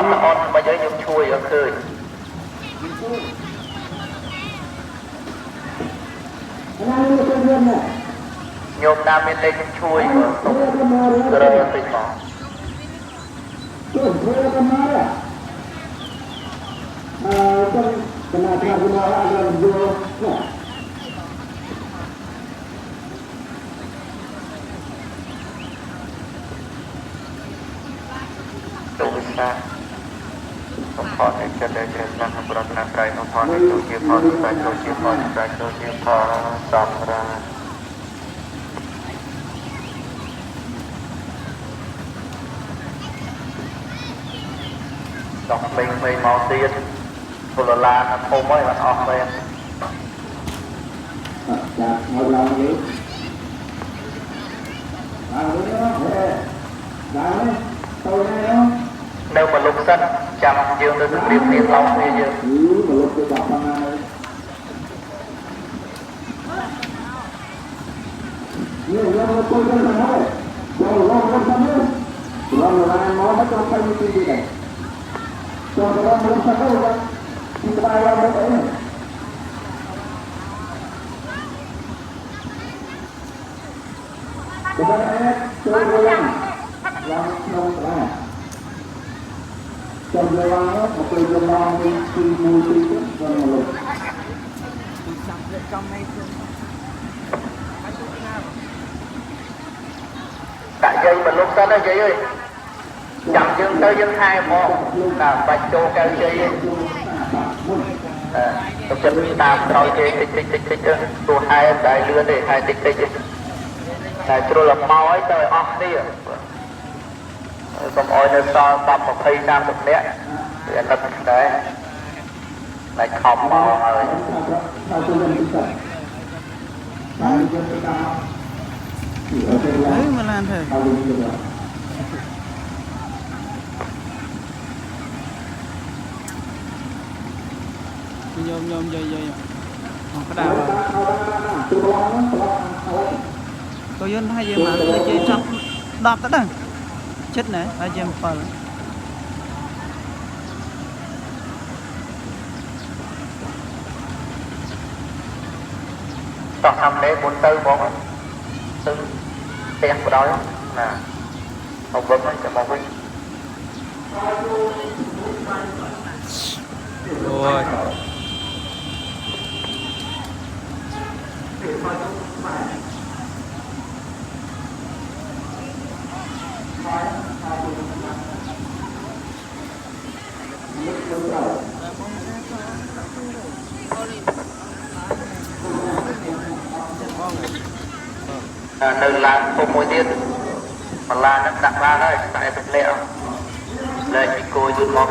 តអត់មកយើងខ្ញុំជួយអត់ឃើញញោមតាមមានលេខខ្ញុំជួយរើតិចមកទូវិសាសំផនចិត្តដែលចេះណាស់ប្រកណាត្រៃសំផនទូជាផលតែទូជាផលតែទូជាផលសម្រាប់ដកពេញមកទៀតពលឡាធំហើយមិនអស់ទេចាមកឡើងនេះនៅមកលុបសិនចាំយើងទៅព្រៀបធៀបឡងគ្នាយើងមកលុបទៅដល់ប៉ុណ្ណានេះយើងមកទៅទៅហើយចូលឡងទៅទៅឡងឡានមកមកទៅទៅទីនេះចូលឡងទៅទៅទីបាយឡងទៅអីទៅដល់ចូលឡងក្នុងក្រាចំលើឡងមកទៅឡងនេះទីមួយទីទៅដល់មកលុបចាំចំនេះដាក់យើងមកលុបសិនហើយយាយអើយចាំយើងទៅយើងថែមកតាបាច់ចូលកៅជ័យទៅចិត្តតាមក្រោយជ័យតិចទៅព្រោះហែតែលឿនទេហែតិចតែជ្រុលមកឲ្យទៅអស់គ្នាកុំអោយនៅសល់10 20 30នាក់វាអត់ដែរតែខំមកហើយមកឡានទៅnhôm dây không có đau tôi dân hay gì mà tôi chơi trong đọt tới đây chết này hay gì mà phần toàn thầm để 4 tư bốn tư tiền của đó nè một vững cho một vững rồi nơi làm không môi tiên mà là nó đặt ra đấy tại vật liệu lên cô dùn mong